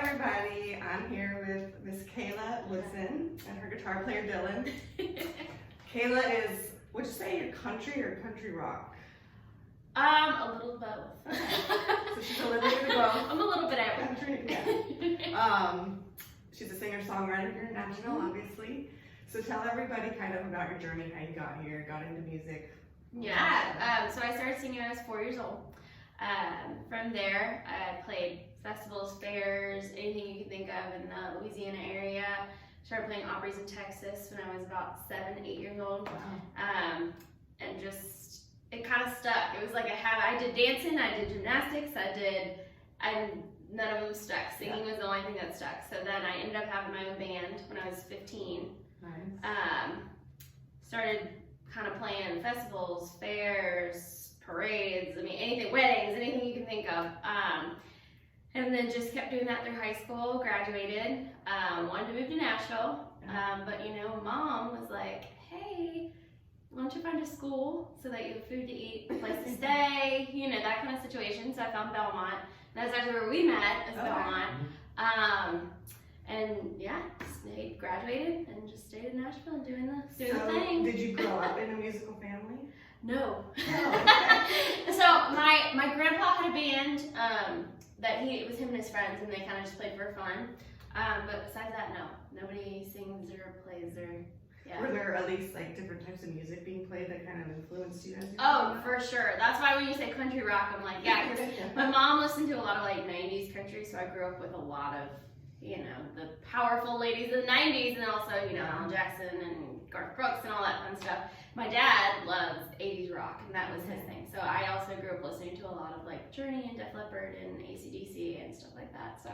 everybody. I'm here with Miss Kayla Woodson and her guitar player Dylan. Kayla is, would you say you're country or country rock? A little both. So she's a little bit of both. I'm a little bit of Country, yeah. She's a singer-songwriter here in Nashville, obviously. So tell everybody kind of about your journey, how you got here, got into music. Yeah, so I started singing when I was 4 years old. From there, I played festivals, fairs, anything you can think of in the Louisiana area. Started playing opries in Texas when I was about 7, 8 years old. Wow. And just, it kind of stuck. It was like I did dancing, I did gymnastics, none of them stuck. Singing was the only thing that stuck. So then I ended up having my own band when I was 15. Nice. Started kind of playing festivals, fairs, parades, I mean anything, weddings, anything you can think of. And then just kept doing that through high school, graduated, wanted to move to Nashville. But you know, Mom was like, hey, why don't you find a school so that you have food to eat, a place to stay, you know, that kind of situation. So I found Belmont. That's actually where we met, is Belmont. And yeah, graduated and just stayed in Nashville and doing the thing. Did you grow up in a musical family? No. Oh, okay. So my grandpa had a band it was him and his friends, and they kind of just played for fun. But besides that, no. Nobody sings or plays or, yeah. Were there at least like different types of music being played that kind of influenced you as you Oh, for sure. That's why when you say country rock, I'm like, yeah, because my mom listened to a lot of like 90s country, so I grew up with a lot of, you know, the powerful ladies of the 90s, and also, you know, Alan Jackson and Garth Brooks and all that fun stuff. My dad loves 80s rock, and that was his thing. So I also grew up listening to a lot of like Journey and Def Leppard and AC/DC and stuff like that. So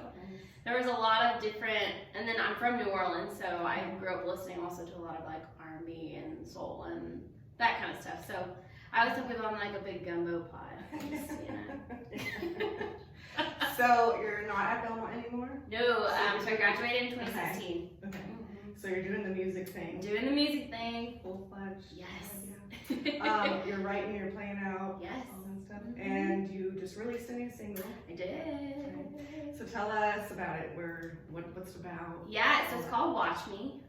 there was a lot of different, and then I'm from New Orleans, so I grew up listening also to a lot of like R&B and soul and that kind of stuff. So I always tell people I'm like a big gumbo pot, just, you know. So you're not at Belmont anymore? No, so I graduated in 2016. Okay. So you're doing the music thing. Doing the music thing. Full-fledged. Yes. You're writing, you're playing out. Yes. All that stuff. And you just released a new single. I did. So tell us about it. What's it about? Yeah, so it's called Watch Me.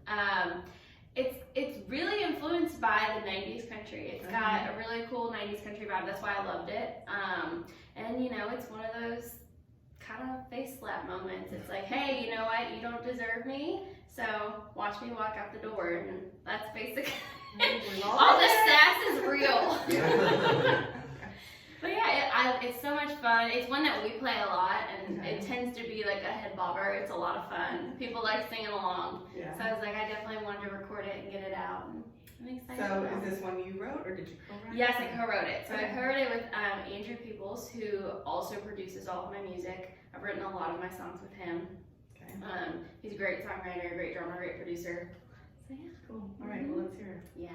It's really influenced by the 90s country. It's got a really cool 90s country vibe. That's why I loved it. And you know, it's one of those kind of face slap moments. It's like, hey, you know what? You don't deserve me, so watch me walk out the door. And that's basically all the sass is real. But yeah, it's so much fun. It's one that we play a lot, and it tends to be like a head bobber. It's a lot of fun. People like singing along. So I was like, I definitely wanted to record it and get it out. And I'm excited. So is this one you wrote, or did you co-write? Yes, I co-wrote it. So I co-wrote it with Andrew Peoples, who also produces all of my music. I've written a lot of my songs with him. He's a great songwriter, great drummer, great producer. So yeah. Cool. All right, well, let's hear it. Yeah.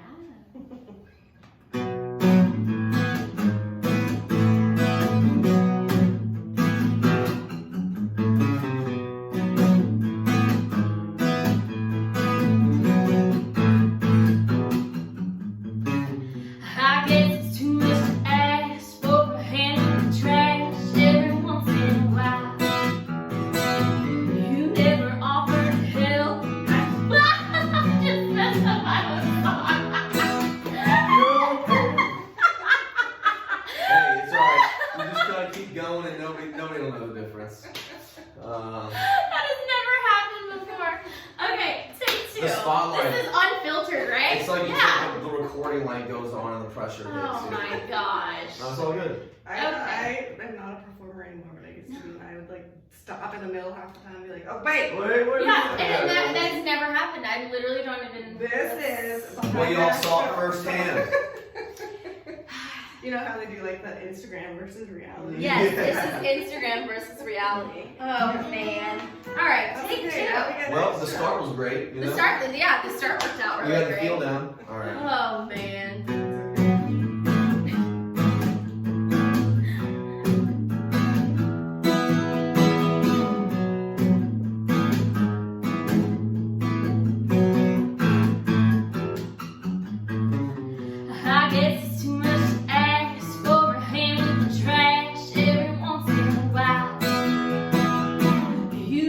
That has never happened before. Okay, take 2. The spotlight. This is unfiltered, right? It's like you think the recording light goes on and the pressure hits. Oh my gosh. That's all good. I am not a performer anymore, but I used to be. I would like stop in the middle half the time and be like, oh wait. Yeah, and that has never happened. I literally don't even. This is. Well, you all saw it firsthand. You know how they do like the Instagram versus reality? Yes, this is Instagram versus reality. Oh man. Alright, take 2. Well, the start was great. You know? The start worked out really great. You had the great. feel down. Alright. Oh man. I guess it's too much to ask for a hand with the trash every once in a while. You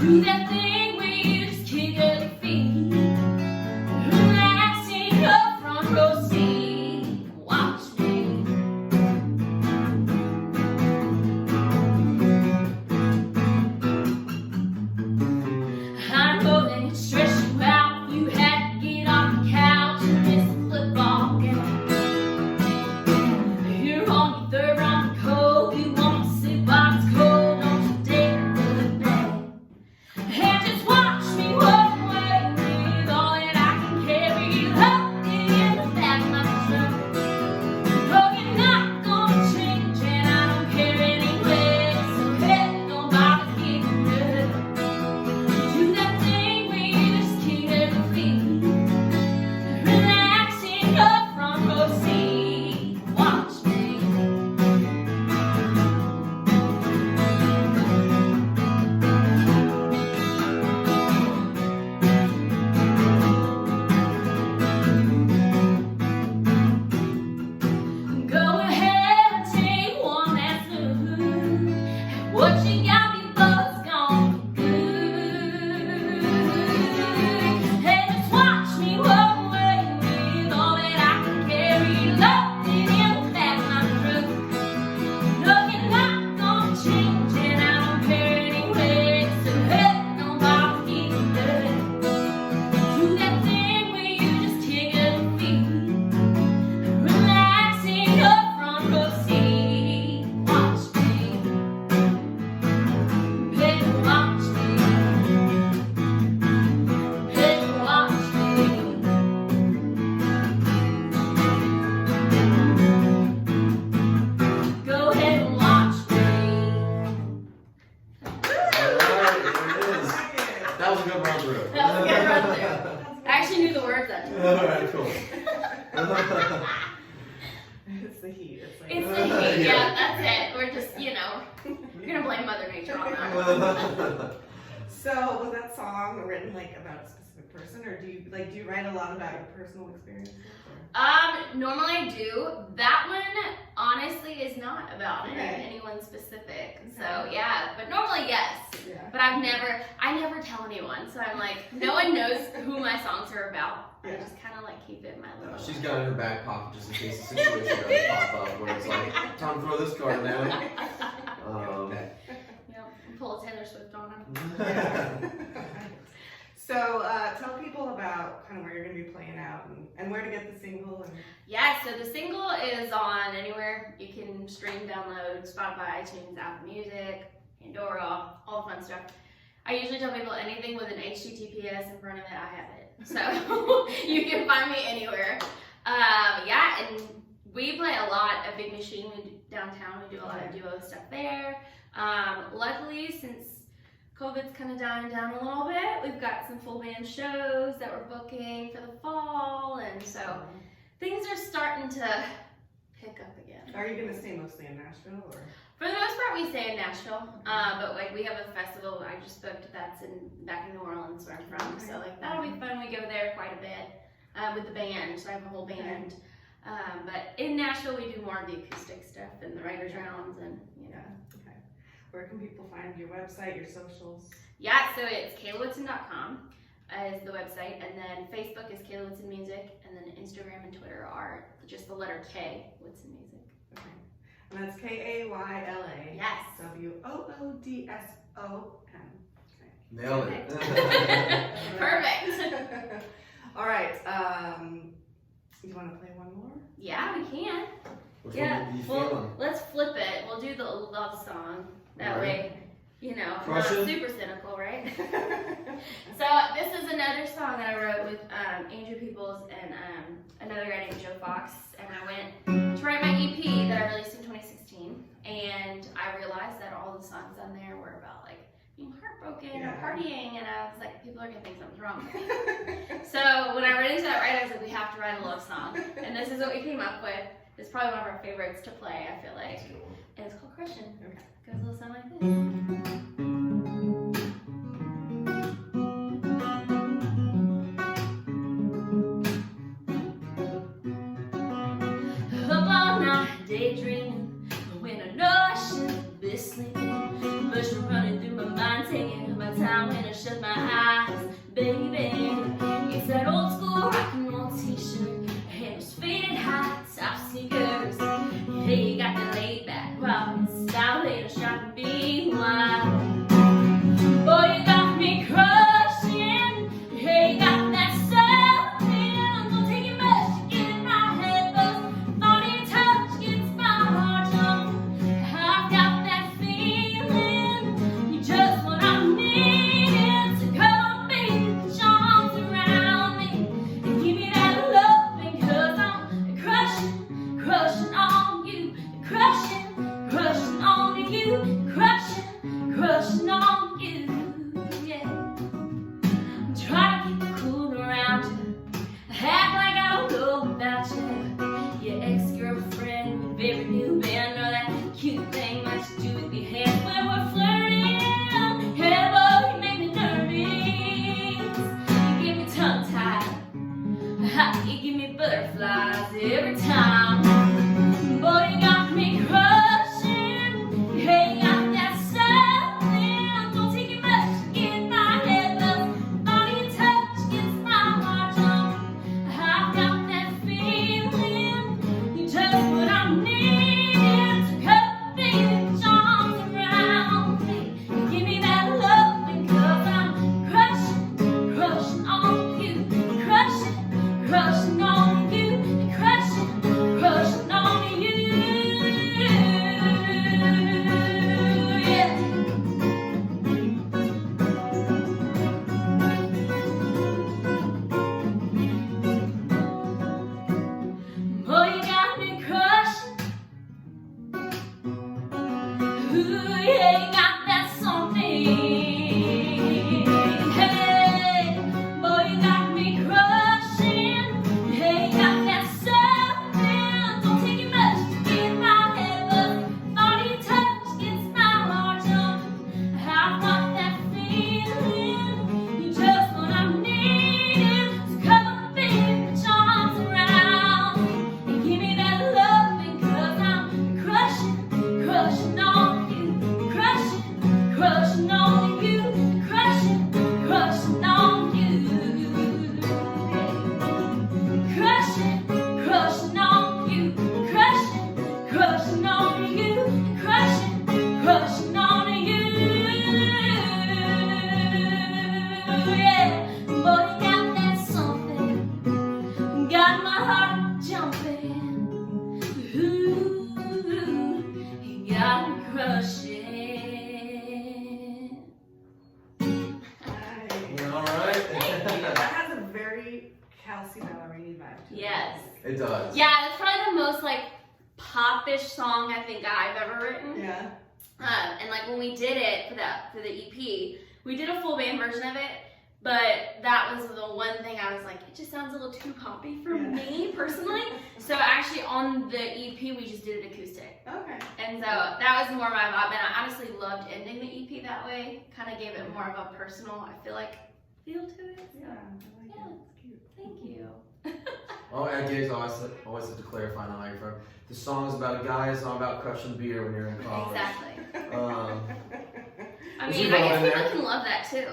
Do that thing where you just kick up your feet, relax in your front row seat, watch me. I know that it stressed you out. You had to get off the couch and miss the football game. You're on your third round of coke. You want to sit by it's cold. Don't you dare look back. And just watch me walk away with all that I can carry. Loaded in the back of my truck. Oh, you're not gonna change, and I don't care anyway. So heck, don't bother getting good. Do that thing where you just kick up your feet, relax in your front row seat, watch me. Go ahead and take one that's good. What you got me both gone good. Hey, just watch me walk away with all that I can carry. Loaded in the back of my truck. No, you're not gonna change, and I don't care anyway. So heck, don't bother getting good. Do that thing where you just kick up your feet, relax in your front row seat, watch me. Baby, watch me. Baby, watch me. Go ahead and watch me. Alright, there it is. I like it. That was a good run through. That was a good run through. I actually knew the words that time. Alright, cool. It's the heat. It's like, It's the heat, yeah, that's it. We're just, we're gonna blame Mother Nature on that. So was that song written like about a specific person, or do you write a lot about your personal experiences? Or? Normally I do. That one, honestly, is not about Okay. anyone specific. So Okay. yeah, but normally yes. Yeah. But I never tell anyone. So I'm like, no one knows who my songs are about. I Yeah. just kind of like keep it in my little. She's got it in her back pocket just in case the situation does pop up where it's like, time to throw this card now. Yep, pull a Taylor Swift on them. So tell people about kind of where you're going to be playing out and where to get the single. And Yeah, so the single is on anywhere you can stream, download, Spotify, iTunes, Apple Music, Pandora, all the fun stuff. I usually tell people anything with an HTTPS in front of it, I have it. So you can find me anywhere. Yeah, and we play a lot at Big Machine downtown. We do a lot of duo stuff there. Luckily, since COVID's kind of dying down a little bit, we've got some full band shows that we're booking for the fall, and so things are starting to pick up again. are you going to stay mostly in Nashville, or? For the most part, we stay in Nashville, but like we have a festival I just booked that's back in New Orleans where I'm from, so like that'll be fun. We go there quite a bit with the band, so I have a whole band. But in Nashville, we do more of the acoustic stuff and the writers' rounds, and Okay. Where can people find your website, your socials? Yeah, so it's KaylaWoodson.com is the website, and then Facebook is Kayla Woodson Music, and then Instagram and Twitter are just the letter K, Woodson Music. Okay. And that's Kayla Yes. WOODSON. Nailed it. Perfect. All right. You want to play one more? Yeah, we can. Which Yeah, one are you well, feeling? let's flip it. We'll do the love song. That Alright. way, I'm Crush not it. super cynical, right? So this is another song that I wrote with Andrew Peoples and another guy named Joe Fox. And I went to write my EP that I released in 2016. And I realized that all the songs on there were about like being heartbroken or partying. And I was like, people are going to think something's wrong with me. So when I ran into that I was like, we have to write a love song. And this is what we came up with. It's probably one of our favorites to play, I feel like. And it's called Christian. Okay. It goes a little something like this. Up all night daydreaming, when I know I should be sleeping. Emotion running through my mind, taking my time I'm gonna shut my eyes, baby. It's that old school rock and roll t-shirt, and those faded high top sneakers. Hey, you got the laid back Robin style, little shop and be wild. Boy, you got me crushing. Hey, you got that stuff, man. Don't take it much to get in my head, but thought your touch gets my heart jumping. I've got that feeling. You're just what I'm needing. So come, baby, put your arms around me and give me that loving, 'cause I'm crushing, crushing on you, crushing, crushing on you, crushing, crushing on you. Yeah. Try to keep it cool around you. Act like I don't know about you. Your ex-girlfriend, your very new band, or that cute thing that you do with your hands when we're flirting. Hey, boy, you make me nervous. You give me tongue-tied. You give me butterflies every time. Boy, you got me crushing. Hey, you got that stuff, man. Don't take it much to get in my head, but thought your touch gets my heart jumping. I've got that feeling. You're just what I'm needing. So come, baby, put your arms around me and give me that loving, 'cause I'm crushing, crushing on you, crushing, crushing on you, crushing, crushing on you. Yeah. Boy, you got me crushing. Ooh, yeah, you got that something. Hey, boy, you got me crushing. Hey, you got that stuff, man. Don't take it much to get in my head, but thought your touch gets my heart jumping. I've got that feeling. You're just what I'm needing. So come on, baby, put your arms around me and give me that loving, 'cause I'm crushing, crushing on you, crushing, crushing on you, crushing, crushing on you. Crushing, crushing on you, crushing, crushing on you, crushing, crushing on you. Yeah, boy, you got that something, got my heart jumping. Ooh, you got me crushing. Nice. Alright. That has a very Kelsey Ballerini vibe to it. Yes. It does. Yeah, it's probably the most like popish song I think I've ever written. Yeah. And like when we did it for the EP, we did a full band version of it, but that was the one thing I was like, it just sounds a little too poppy for Yeah. me personally. So actually on the EP we just did it acoustic, Okay. and so that was more my vibe. And I honestly loved ending the EP that way. Kind of gave it more of a personal, I feel to it. So, Yeah, I like Yeah. it. It's cute. thank you. Oh, and Gabe's always have to clarify now where you're from. The song is about a guy, it's not about crushing beer when you're in college. Exactly. I Is mean, it I all guess in people there? can love that too.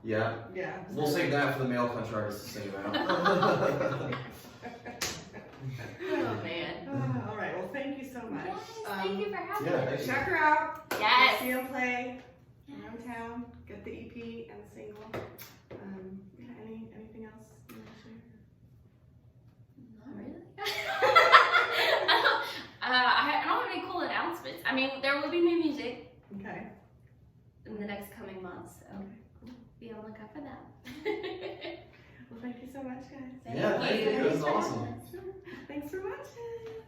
Yeah. Yeah. We'll save that for the male country artists to sing about. Oh man. All right. Well, thank you so much. Yes, thank you for having yeah, me. thank you. Check her out. Yes. See them play around town. Get the EP and the single. Yeah. Anything else you want to share? Not really. I don't have any cool announcements. I mean, there will be new music Okay. in the next coming months, so be on the lookout for that. Well, thank you so much, guys. Yeah, thank you. It was Thanks for awesome. having us. Thanks for watching.